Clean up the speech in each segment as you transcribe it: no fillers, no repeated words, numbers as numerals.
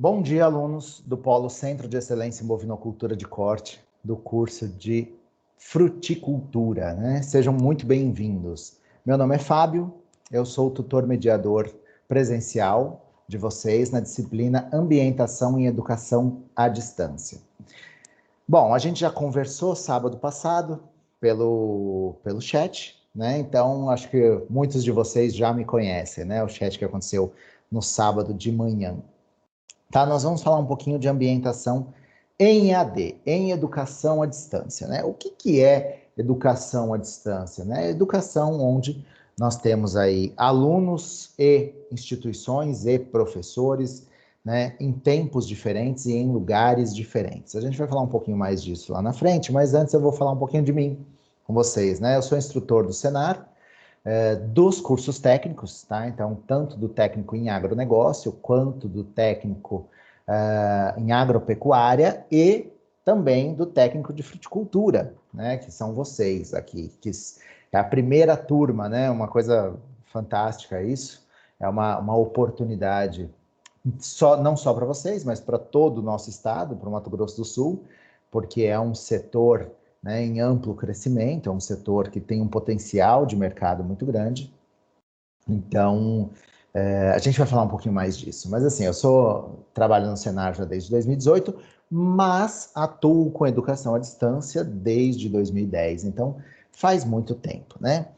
Bom dia, alunos do Polo Centro de Excelência em Bovinocultura de Corte, do curso de Fruticultura, né? Sejam muito bem-vindos. Meu nome é Fábio, eu sou o tutor mediador presencial de vocês na disciplina Ambientação e Educação à Distância. Bom, a gente já conversou sábado passado pelo chat, né? Então, acho que muitos de vocês já me conhecem, né? O chat que aconteceu no sábado de manhã. Tá, nós vamos falar um pouquinho de ambientação em EAD, em educação à distância, né? O que é educação à distância, né? Educação onde nós temos aí alunos e instituições e professores, né, em tempos diferentes e em lugares diferentes. A gente vai falar um pouquinho mais disso lá na frente, mas antes eu vou falar um pouquinho de mim com vocês, né? Eu sou instrutor do Senar, dos cursos técnicos, tá? Então, tanto do técnico em agronegócio, quanto do técnico em agropecuária e também do técnico de fruticultura, né? Que são vocês aqui, que é a primeira turma, né? Uma coisa fantástica isso, é uma oportunidade não só para vocês, mas para todo o nosso estado, para o Mato Grosso do Sul, porque é um setor, né, em amplo crescimento, é um setor que tem um potencial de mercado muito grande. Então, a gente vai falar um pouquinho mais disso. Mas assim, eu trabalho no Senar já desde 2018, mas atuo com educação à distância desde 2010. Então, faz muito tempo, né?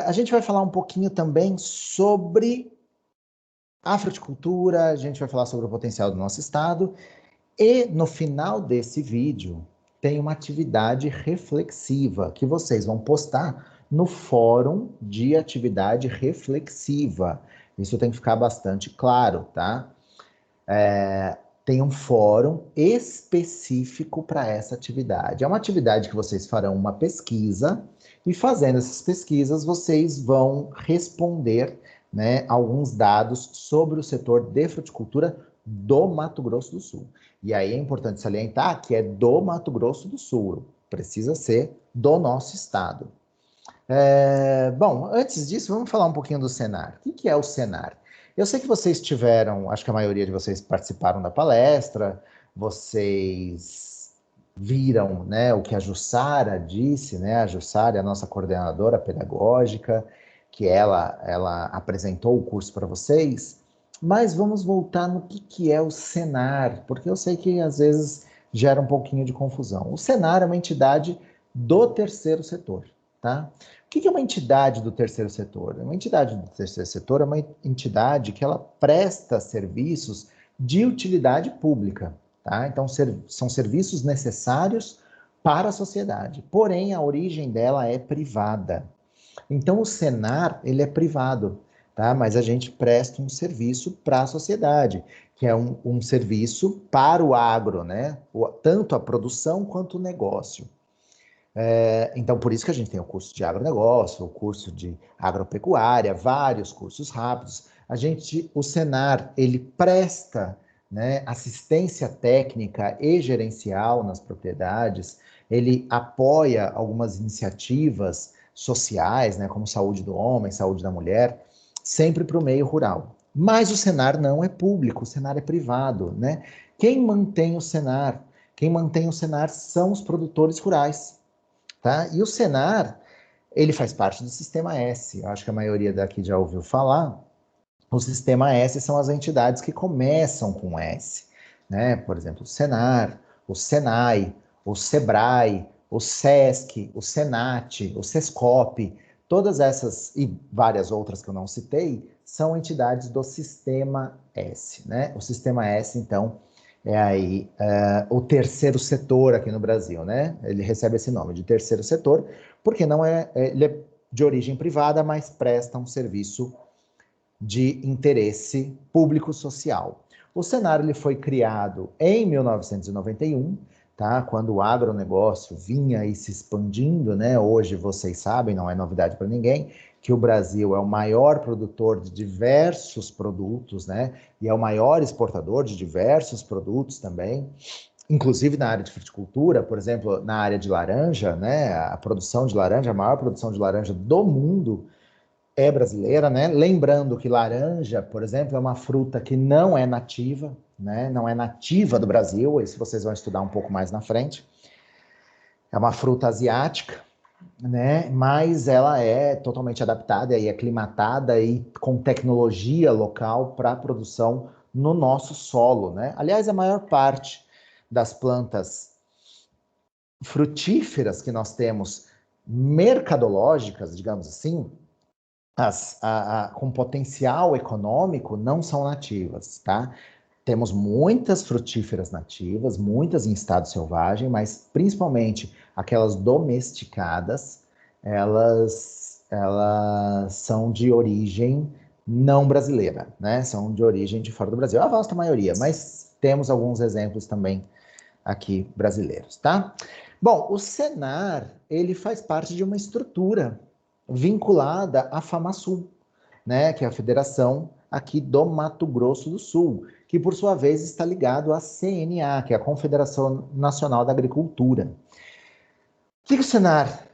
A gente vai falar um pouquinho também sobre a fruticultura, a gente vai falar sobre o potencial do nosso estado, e no final desse vídeo tem uma atividade reflexiva que vocês vão postar no fórum de atividade reflexiva. Isso tem que ficar bastante claro, tá? Tem um fórum específico para essa atividade. É uma atividade que vocês farão uma pesquisa e fazendo essas pesquisas vocês vão responder, né, alguns dados sobre o setor de fruticultura do Mato Grosso do Sul. E aí é importante salientar que é do Mato Grosso do Sul, precisa ser do nosso estado. Bom, antes disso, vamos falar um pouquinho do Senar. O que é o Senar? Eu sei que vocês tiveram, acho que a maioria de vocês participaram da palestra, vocês viram, né, o que a Jussara disse, né? A Jussara é a nossa coordenadora pedagógica, que ela apresentou o curso para vocês, mas vamos voltar no que é o Senar, porque eu sei que às vezes gera um pouquinho de confusão. O Senar é uma entidade do terceiro setor, tá? O que é uma entidade do terceiro setor? Uma entidade do terceiro setor é uma entidade que ela presta serviços de utilidade pública, tá? Então, são serviços necessários para a sociedade, porém a origem dela é privada. Então, o Senar, ele é privado, tá? Mas a gente presta um serviço para a sociedade, que é um serviço para o agro, né? Tanto a produção quanto o negócio. Então, por isso que a gente tem o curso de agronegócio, o curso de agropecuária, vários cursos rápidos. O Senar, ele presta, né, assistência técnica e gerencial nas propriedades, ele apoia algumas iniciativas sociais, né, como saúde do homem, saúde da mulher, sempre para o meio rural. Mas o Senar não é público, o Senar é privado, né? Quem mantém o Senar? Quem mantém o Senar são os produtores rurais, tá? E o Senar, ele faz parte do Sistema S. Eu acho que a maioria daqui já ouviu falar. O Sistema S são as entidades que começam com S, né? Por exemplo, o Senar, o Senai, o Sebrae, o Sesc, o Senat, o Sescop, todas essas e várias outras que eu não citei, são entidades do Sistema S, né? O Sistema S, então, é aí o terceiro setor aqui no Brasil, né? Ele recebe esse nome de terceiro setor, porque ele é de origem privada, mas presta um serviço de interesse público-social. O Senar ele foi criado em 1991, tá? Quando o agronegócio vinha aí se expandindo, né? Hoje vocês sabem, não é novidade para ninguém, que o Brasil é o maior produtor de diversos produtos, né? E é o maior exportador de diversos produtos também, inclusive na área de fruticultura, por exemplo, na área de laranja, né? A produção de laranja, a maior produção de laranja do mundo é brasileira, né? Lembrando que laranja, por exemplo, é uma fruta que não é nativa né? Não é nativa do Brasil, isso vocês vão estudar um pouco mais na frente. É uma fruta asiática, né? Mas ela é totalmente adaptada e aclimatada e com tecnologia local para a produção no nosso solo, né? Aliás, a maior parte das plantas frutíferas que nós temos, mercadológicas, digamos assim, com potencial econômico, não são nativas, tá? Temos muitas frutíferas nativas, muitas em estado selvagem, mas principalmente aquelas domesticadas, elas são de origem não brasileira, né? São de origem de fora do Brasil, a vasta maioria, mas temos alguns exemplos também aqui brasileiros, tá? Bom, o Senar, ele faz parte de uma estrutura vinculada à FamaSul, né, que é a federação aqui do Mato Grosso do Sul, que por sua vez está ligado à CNA, que é a Confederação Nacional da Agricultura. O que o Senar,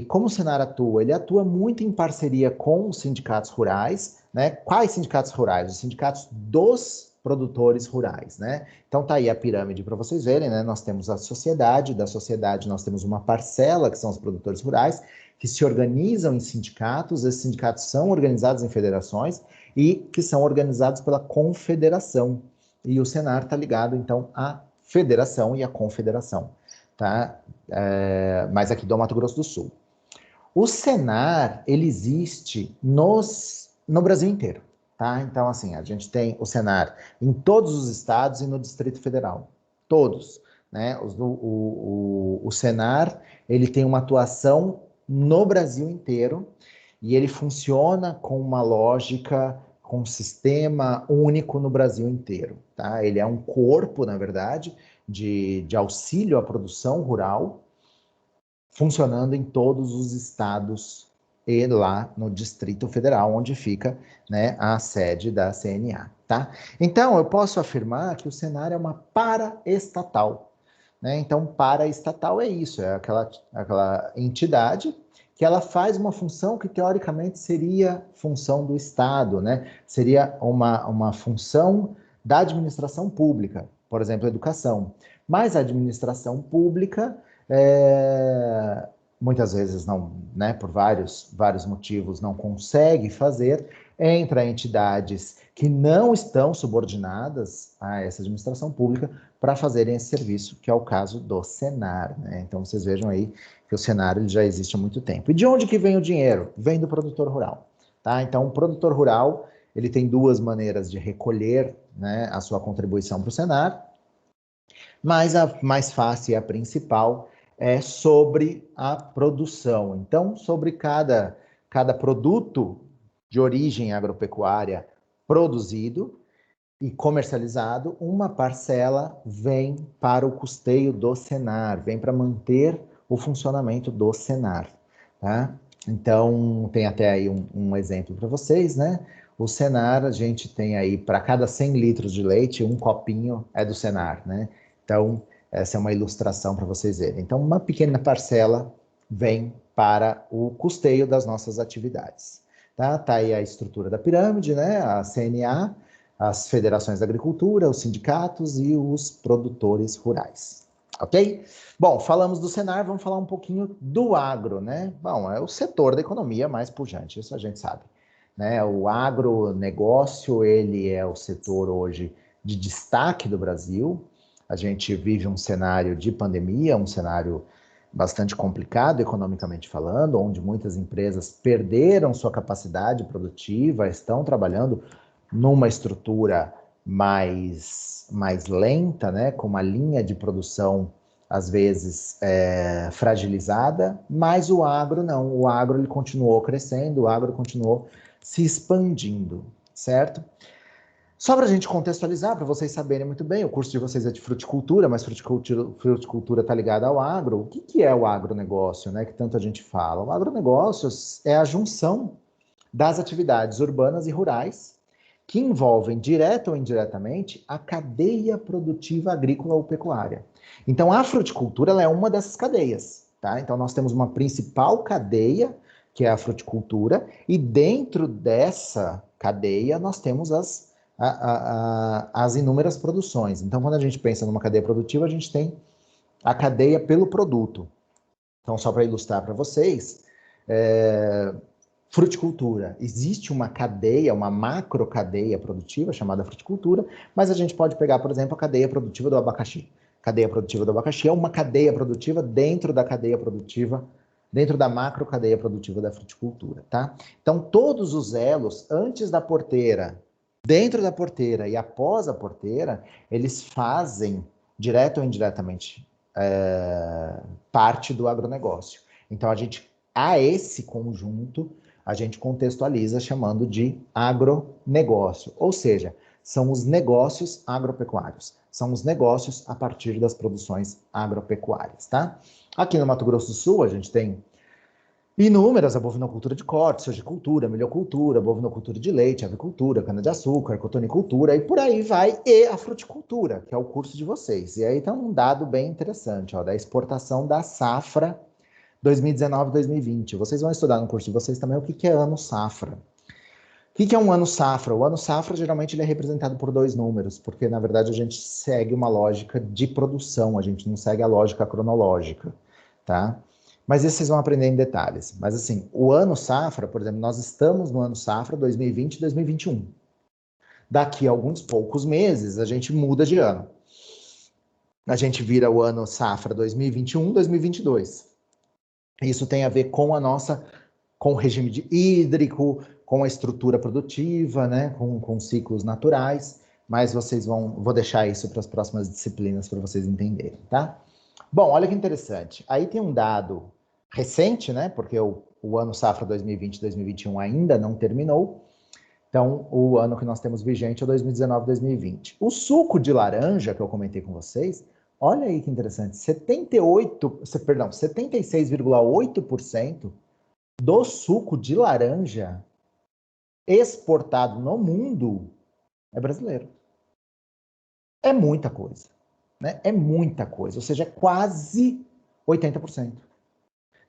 como o Senar atua? Ele atua muito em parceria com os sindicatos rurais, né? Quais sindicatos rurais? Os sindicatos dos produtores rurais, né? Então tá aí a pirâmide para vocês verem, né? Nós temos a sociedade, da sociedade nós temos uma parcela, que são os produtores rurais, que se organizam em sindicatos, esses sindicatos são organizados em federações e que são organizados pela confederação. E o Senar está ligado, então, à federação e à confederação, tá? Mas aqui do Mato Grosso do Sul. O Senar, ele existe no Brasil inteiro, tá? Então, assim, a gente tem o Senar em todos os estados e no Distrito Federal. Todos, né? O Senar, ele tem uma atuação no Brasil inteiro e ele funciona com uma lógica, com um sistema único no Brasil inteiro, tá? Ele é um corpo, na verdade, de auxílio à produção rural, funcionando em todos os estados e lá no Distrito Federal, onde fica, né, a sede da CNA, tá? Então, eu posso afirmar que o Senar é uma paraestatal, né? Então, paraestatal é isso, é aquela entidade que ela faz uma função que, teoricamente, seria função do Estado, né? Seria uma função da administração pública, por exemplo, educação. Mas a administração pública, muitas vezes não, né, por vários motivos, não consegue fazer, entra entidades que não estão subordinadas a essa administração pública para fazerem esse serviço, que é o caso do Senar, né? Então, vocês vejam aí que o Senar ele já existe há muito tempo. E de onde que vem o dinheiro? Vem do produtor rural, tá? Então, o produtor rural, ele tem duas maneiras de recolher, né, a sua contribuição para o Senar, mas a mais fácil e a principal é sobre a produção. Então, sobre cada produto de origem agropecuária produzido e comercializado, uma parcela vem para o custeio do Senar, vem para manter o funcionamento do Senar, tá? Então, tem até aí um exemplo para vocês, né? O Senar, a gente tem aí, para cada 100 litros de leite, um copinho é do Senar, né? Então, essa é uma ilustração para vocês verem. Então, uma pequena parcela vem para o custeio das nossas atividades, tá? Tá aí a estrutura da pirâmide, né? A CNA, as federações da agricultura, os sindicatos e os produtores rurais, ok? Bom, falamos do Senar, vamos falar um pouquinho do agro, né? Bom, é o setor da economia mais pujante, isso a gente sabe, né? O agronegócio, ele é o setor hoje de destaque do Brasil. A gente vive um cenário de pandemia, um cenário bastante complicado economicamente falando, onde muitas empresas perderam sua capacidade produtiva, estão trabalhando numa estrutura mais lenta, né, com uma linha de produção às vezes fragilizada, mas o agro não, o agro ele continuou crescendo, o agro continuou se expandindo, certo? Só para a gente contextualizar, para vocês saberem muito bem, o curso de vocês é de fruticultura, mas fruticultura está ligada ao agro. O que é o agronegócio, né, que tanto a gente fala? O agronegócio é a junção das atividades urbanas e rurais que envolvem, direta ou indiretamente, a cadeia produtiva agrícola ou pecuária. Então, a fruticultura ela é uma dessas cadeias, tá? Então, nós temos uma principal cadeia, que é a fruticultura, e dentro dessa cadeia nós temos as inúmeras produções. Então, quando a gente pensa numa cadeia produtiva, a gente tem a cadeia pelo produto. Então, só para ilustrar para vocês, fruticultura. Existe uma cadeia, uma macro cadeia produtiva chamada fruticultura, mas a gente pode pegar, por exemplo, a cadeia produtiva do abacaxi. A cadeia produtiva do abacaxi é uma cadeia produtiva dentro da cadeia produtiva, dentro da macro cadeia produtiva da fruticultura, tá? Então, todos os elos, antes da porteira, dentro da porteira e após a porteira, eles fazem, direto ou indiretamente, parte do agronegócio. Então, a esse conjunto, a gente contextualiza chamando de agronegócio, ou seja, são os negócios agropecuários, são os negócios a partir das produções agropecuárias, tá? Aqui no Mato Grosso do Sul, a gente tem inúmeras: a bovinocultura de corte, sojicultura, milhocultura, bovinocultura de leite, avicultura, cana-de-açúcar, cotonicultura, e por aí vai, e a fruticultura, que é o curso de vocês. E aí tem um dado bem interessante, ó, da exportação da safra 2019-2020. Vocês vão estudar no curso de vocês também o que é ano safra. O que é um ano safra? O ano safra, geralmente, ele é representado por 2 números, porque, na verdade, a gente segue uma lógica de produção, a gente não segue a lógica cronológica, tá? Mas isso vocês vão aprender em detalhes. Mas, assim, o ano safra, por exemplo, nós estamos no ano safra 2020 e 2021. Daqui a alguns poucos meses, a gente muda de ano. A gente vira o ano safra 2021, 2022. Isso tem a ver com com o regime hídrico, com a estrutura produtiva, né, com ciclos naturais, mas vou deixar isso para as próximas disciplinas para vocês entenderem, tá? Bom, olha que interessante. Aí tem um dado recente, né, porque o ano safra 2020-2021 ainda não terminou. Então, o ano que nós temos vigente é 2019-2020. O suco de laranja, que eu comentei com vocês, olha aí que interessante, 76,8% do suco de laranja exportado no mundo é brasileiro. É muita coisa, né? É muita coisa, ou seja, é quase 80%.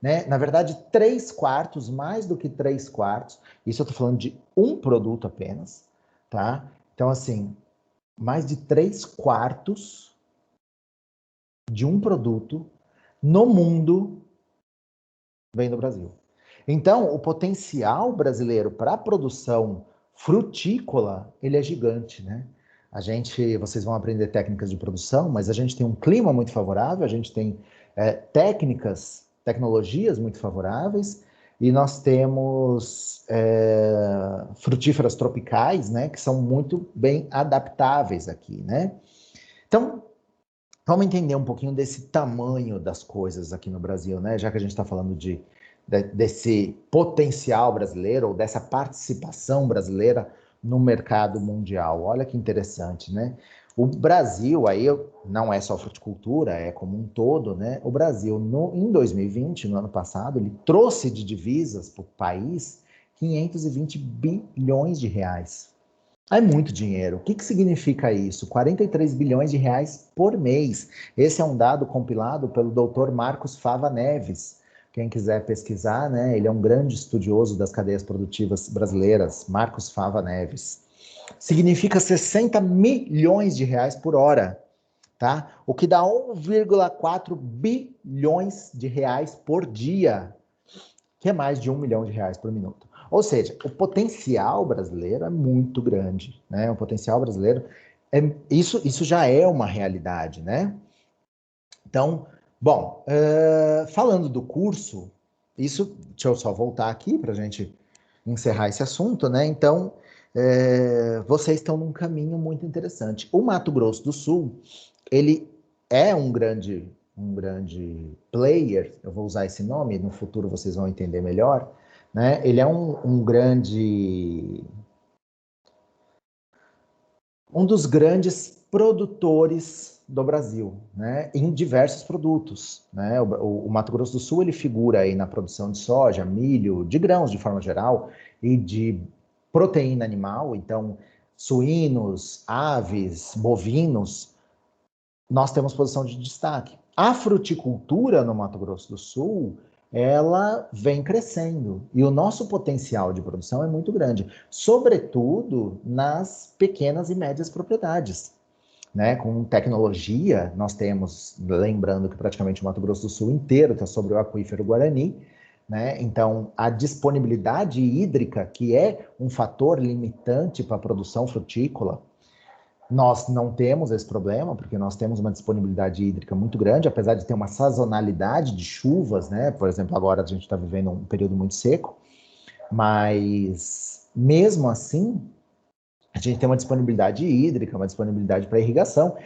Né? Na verdade, 3/4, mais do que 3/4, isso eu estou falando de um produto apenas, tá? Então, assim, mais de 3/4 de um produto no mundo vem do Brasil. Então, o potencial brasileiro para a produção frutícola, ele é gigante, né? Vocês vão aprender técnicas de produção, mas a gente tem um clima muito favorável, a gente tem tecnologias muito favoráveis, e nós temos frutíferas tropicais, né, que são muito bem adaptáveis aqui, né? Então, vamos entender um pouquinho desse tamanho das coisas aqui no Brasil, né? Já que a gente está falando desse potencial brasileiro, ou dessa participação brasileira no mercado mundial. Olha que interessante, né? O Brasil, aí não é só fruticultura, é como um todo, né? O Brasil, em 2020, no ano passado, ele trouxe de divisas para o país 520 bilhões de reais. É muito dinheiro. O que significa isso? 43 bilhões de reais por mês. Esse é um dado compilado pelo Dr. Marcos Fava Neves. Quem quiser pesquisar, né? Ele é um grande estudioso das cadeias produtivas brasileiras, Marcos Fava Neves. Significa 60 milhões de reais por hora, tá? O que dá 1,4 bilhões de reais por dia, que é mais de 1 milhão de reais por minuto. Ou seja, o potencial brasileiro é muito grande, né? O potencial brasileiro, isso já é uma realidade, né? Então, bom, falando do curso, deixa eu só voltar aqui para a gente encerrar esse assunto, né? Então, vocês estão num caminho muito interessante. O Mato Grosso do Sul, ele é um grande player, eu vou usar esse nome, no futuro vocês vão entender melhor, né? Ele é um dos grandes produtores do Brasil, né, em diversos produtos, né? O Mato Grosso do Sul, ele figura aí na produção de soja, milho, de grãos de forma geral, e de proteína animal. Então, suínos, aves, bovinos, nós temos posição de destaque. A fruticultura no Mato Grosso do Sul, ela vem crescendo. E o nosso potencial de produção é muito grande, sobretudo nas pequenas e médias propriedades. Né? Com tecnologia, nós temos, lembrando que praticamente o Mato Grosso do Sul inteiro está sobre o aquífero Guarani, né? Então, a disponibilidade hídrica, que é um fator limitante para a produção frutícola, nós não temos esse problema, porque nós temos uma disponibilidade hídrica muito grande, apesar de ter uma sazonalidade de chuvas, né? Por exemplo, agora a gente está vivendo um período muito seco, mas mesmo assim, a gente tem uma disponibilidade hídrica, uma disponibilidade para irrigação,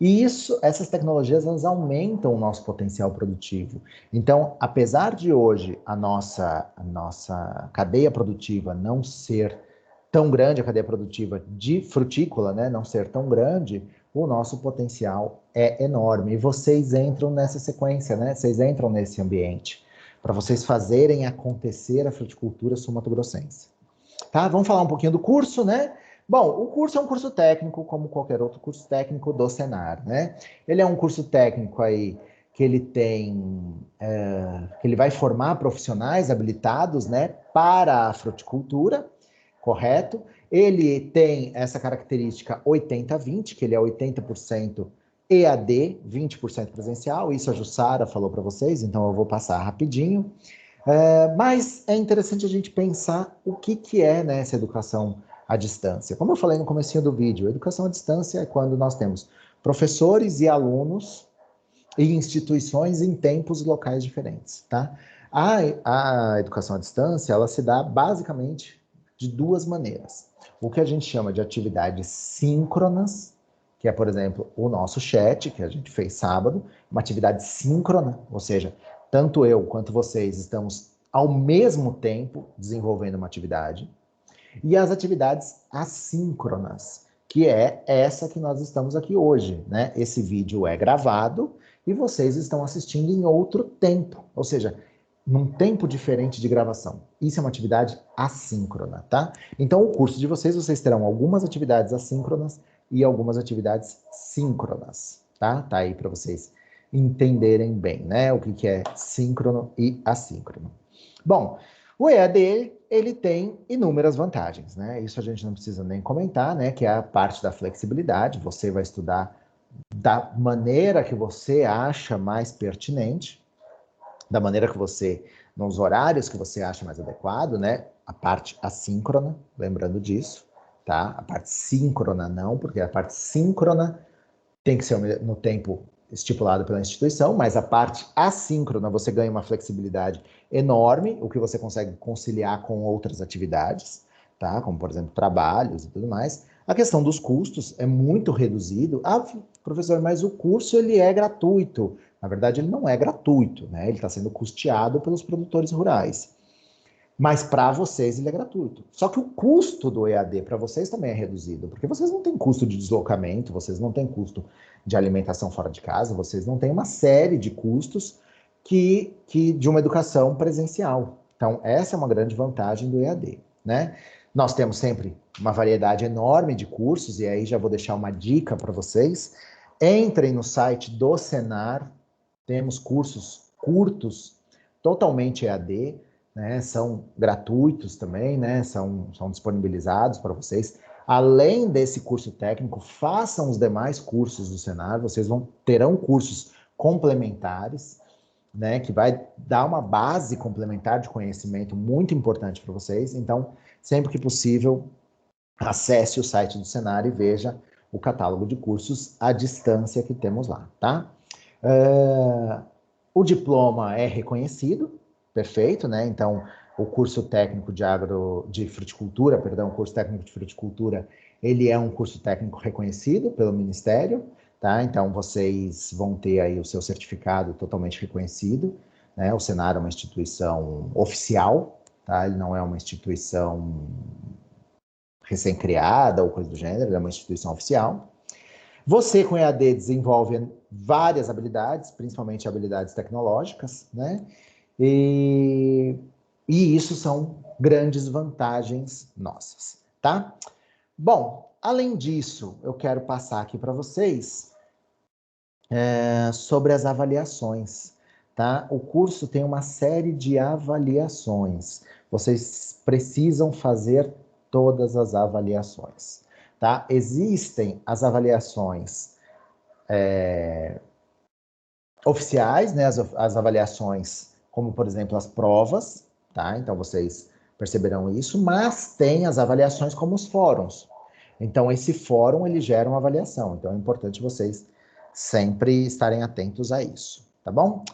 e essas tecnologias, elas aumentam o nosso potencial produtivo. Então, apesar de hoje a nossa cadeia produtiva não ser tão grande, a cadeia produtiva de frutícola, né, não ser tão grande, o nosso potencial é enorme. E vocês entram nessa sequência, né? Vocês entram nesse ambiente para vocês fazerem acontecer a fruticultura sul-mato-grossense. Tá? Vamos falar um pouquinho do curso, né? Bom, o curso é um curso técnico, como qualquer outro curso técnico do Senar, né? Ele é um curso técnico aí que ele tem, que ele vai formar profissionais habilitados, né, para a fruticultura, correto? Ele tem essa característica 80-20, que ele é 80% EAD, 20% presencial. Isso a Jussara falou para vocês, então eu vou passar rapidinho. Mas é interessante a gente pensar o que é, né, essa educação à distância. Como eu falei no comecinho do vídeo, a educação à distância é quando nós temos professores e alunos e instituições em tempos e locais diferentes, tá? A educação à distância, ela se dá basicamente de duas maneiras. O que a gente chama de atividades síncronas, que é, por exemplo, o nosso chat, que a gente fez sábado, uma atividade síncrona, ou seja, tanto eu quanto vocês estamos ao mesmo tempo desenvolvendo uma atividade, e as atividades assíncronas, que é essa que nós estamos aqui hoje, né? Esse vídeo é gravado e vocês estão assistindo em outro tempo, ou seja, num tempo diferente de gravação. Isso é uma atividade assíncrona, tá? Então, o curso de vocês terão algumas atividades assíncronas e algumas atividades síncronas, tá? Tá aí para vocês entenderem bem, né? O que é síncrono e assíncrono. Bom, o EAD, ele tem inúmeras vantagens, né? Isso a gente não precisa nem comentar, né? Que é a parte da flexibilidade. Você vai estudar da maneira que você acha mais pertinente, da maneira que você, nos horários que você acha mais adequado, né? A parte assíncrona, lembrando disso, tá? A parte síncrona não, porque a parte síncrona tem que ser no tempo estipulado pela instituição, mas a parte assíncrona você ganha uma flexibilidade enorme, o que você consegue conciliar com outras atividades, tá? Como, por exemplo, trabalhos e tudo mais. A questão dos custos é muito reduzido. Ah, professor, mas o curso ele é gratuito. Na verdade, ele não é gratuito, né? Ele está sendo custeado pelos produtores rurais. Mas para vocês ele é gratuito. Só que o custo do EAD para vocês também é reduzido, porque vocês não têm custo de deslocamento, vocês não têm custo de alimentação fora de casa, vocês não têm uma série de custos que de uma educação presencial. Então, essa é uma grande vantagem do EAD, né? Nós temos sempre uma variedade enorme de cursos, e aí já vou deixar uma dica para vocês. Entrem no site do Senar, temos cursos curtos, totalmente EAD, né, são gratuitos também, né, são disponibilizados para vocês. Além desse curso técnico, façam os demais cursos do Senar, vocês terão cursos complementares, né, que vai dar uma base complementar de conhecimento muito importante para vocês. Então, sempre que possível, acesse o site do Senar e veja o catálogo de cursos à distância que temos lá, tá? O diploma é reconhecido, perfeito, né? Então, o curso técnico de fruticultura, perdão, o curso técnico de fruticultura, ele é um curso técnico reconhecido pelo Ministério, tá? Então, vocês vão ter aí o seu certificado totalmente reconhecido, né? O Senar é uma instituição oficial, tá? Ele não é uma instituição recém-criada ou coisa do gênero, ele é uma instituição oficial. Você com EAD desenvolve várias habilidades, principalmente habilidades tecnológicas, né? E isso são grandes vantagens nossas, tá? Bom, além disso, eu quero passar aqui para vocês sobre as avaliações, tá? O curso tem uma série de avaliações. Vocês precisam fazer todas as avaliações, tá? Existem as avaliações oficiais, né? As avaliações, como por exemplo as provas, tá? Então vocês perceberão isso, mas tem as avaliações como os fóruns. Então esse fórum ele gera uma avaliação, então é importante vocês sempre estarem atentos a isso, tá bom?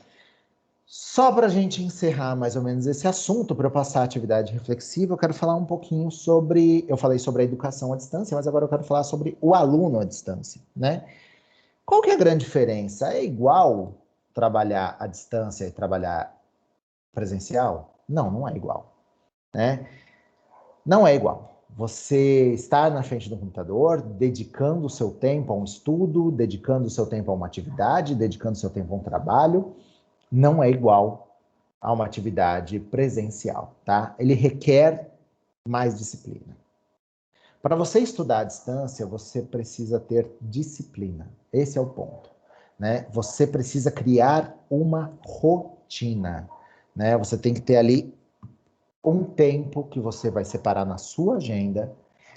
Só para a gente encerrar mais ou menos esse assunto, para eu passar a atividade reflexiva, eu quero falar um pouquinho sobre. Eu falei sobre a educação à distância, mas agora eu quero falar sobre o aluno à distância, né? Qual que é a grande diferença? É igual trabalhar à distância e trabalhar presencial? Não, não é igual, né? Não é igual. Você está na frente do computador, dedicando o seu tempo a um estudo, dedicando o seu tempo a uma atividade, dedicando o seu tempo a um trabalho, não é igual a uma atividade presencial, tá? Ele requer mais disciplina. Para você estudar à distância, você precisa ter disciplina. Esse é o ponto, né? Você precisa criar uma rotina, né? Você tem que ter ali um tempo que você vai separar na sua agenda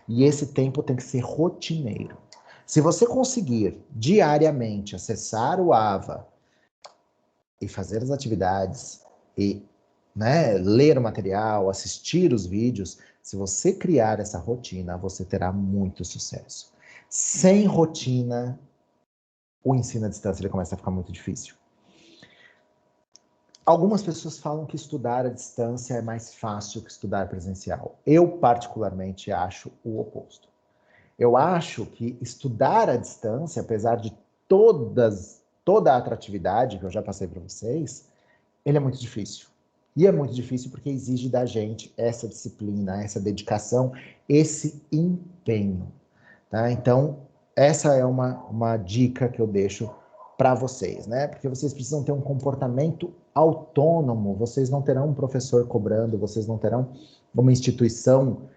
e esse tempo tem que ser rotineiro. Se você conseguir diariamente acessar o AVA e fazer as atividades e, né, ler o material, assistir os vídeos, se você criar essa rotina, você terá muito sucesso. Sem rotina, o ensino à distância ele começa a ficar muito difícil. Algumas pessoas falam que estudar à distância é mais fácil que estudar presencial. Eu, particularmente, acho o oposto. Eu acho que estudar à distância, apesar de toda a atratividade que eu já passei para vocês, ele é muito difícil. E é muito difícil porque exige da gente essa disciplina, essa dedicação, esse empenho. Tá? Então, essa é uma dica que eu deixo para vocês, né? Porque vocês precisam ter um comportamento autônomo, vocês não terão um professor cobrando, vocês não terão uma instituição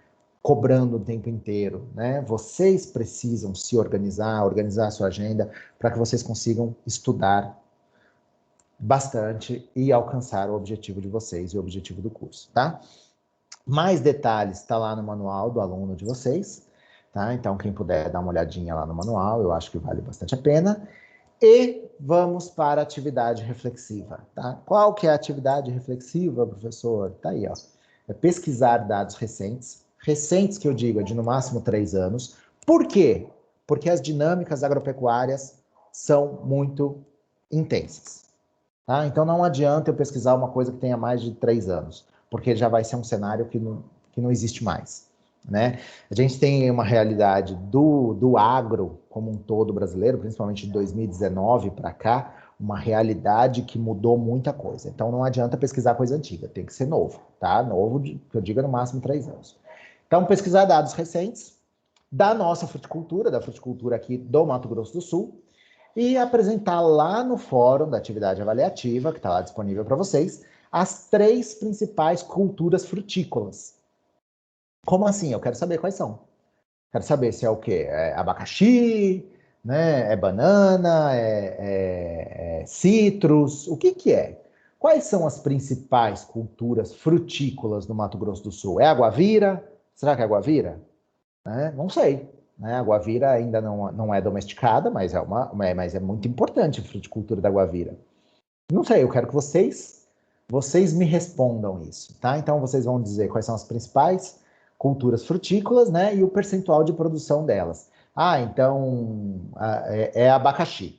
cobrando o tempo inteiro, né? Vocês precisam se organizar a sua agenda para que vocês consigam estudar bastante e alcançar o objetivo de vocês e o objetivo do curso, tá? Mais detalhes está lá no manual do aluno de vocês, tá? Então, quem puder dar uma olhadinha lá no manual, eu acho que vale bastante a pena. E vamos para a atividade reflexiva, tá? Qual que é a atividade reflexiva, professor? Tá aí, ó. É pesquisar dados recentes. Recentes que eu digo é de no máximo 3 anos. Por quê? Porque as dinâmicas agropecuárias são muito intensas. Tá? Então não adianta eu pesquisar uma coisa que tenha mais de 3 anos, porque já vai ser um cenário que não existe mais. Né? A gente tem uma realidade do agro como um todo brasileiro, principalmente de 2019 para cá, uma realidade que mudou muita coisa. Então não adianta pesquisar coisa antiga, tem que ser novo, tá? Novo, que eu diga no máximo 3 anos. Então pesquisar dados recentes da nossa fruticultura, da fruticultura aqui do Mato Grosso do Sul, e apresentar lá no fórum da atividade avaliativa, que está lá disponível para vocês, as 3 principais culturas frutícolas. Como assim? Eu quero saber quais são. Quero saber se é o quê? É abacaxi, né? É banana, é citros, o que que é? Quais são as principais culturas frutícolas no Mato Grosso do Sul? É a guavira? Será que é a guavira? Não sei. Né? A guavira ainda não é domesticada, mas mas é muito importante a fruticultura da guavira. Não sei, eu quero que vocês me respondam isso, tá? Então vocês vão dizer quais são as principais culturas frutícolas, né? E o percentual de produção delas. Ah, então é abacaxi.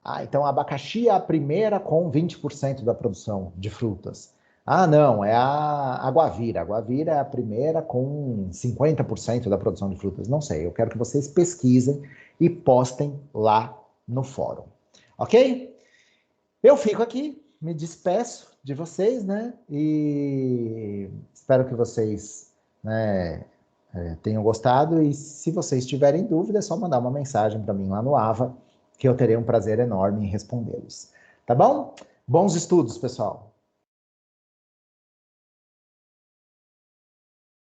Ah, então abacaxi é a primeira com 20% da produção de frutas. Ah, não, é a guavira. A guavira é a primeira com 50% da produção de frutas. Não sei, eu quero que vocês pesquisem e postem lá no fórum. Ok? Eu fico aqui, me despeço de vocês, né? E espero que vocês, né, tenham gostado. E se vocês tiverem dúvida, é só mandar uma mensagem para mim lá no AVA, que eu terei um prazer enorme em respondê-los. Tá bom? Bons estudos, pessoal!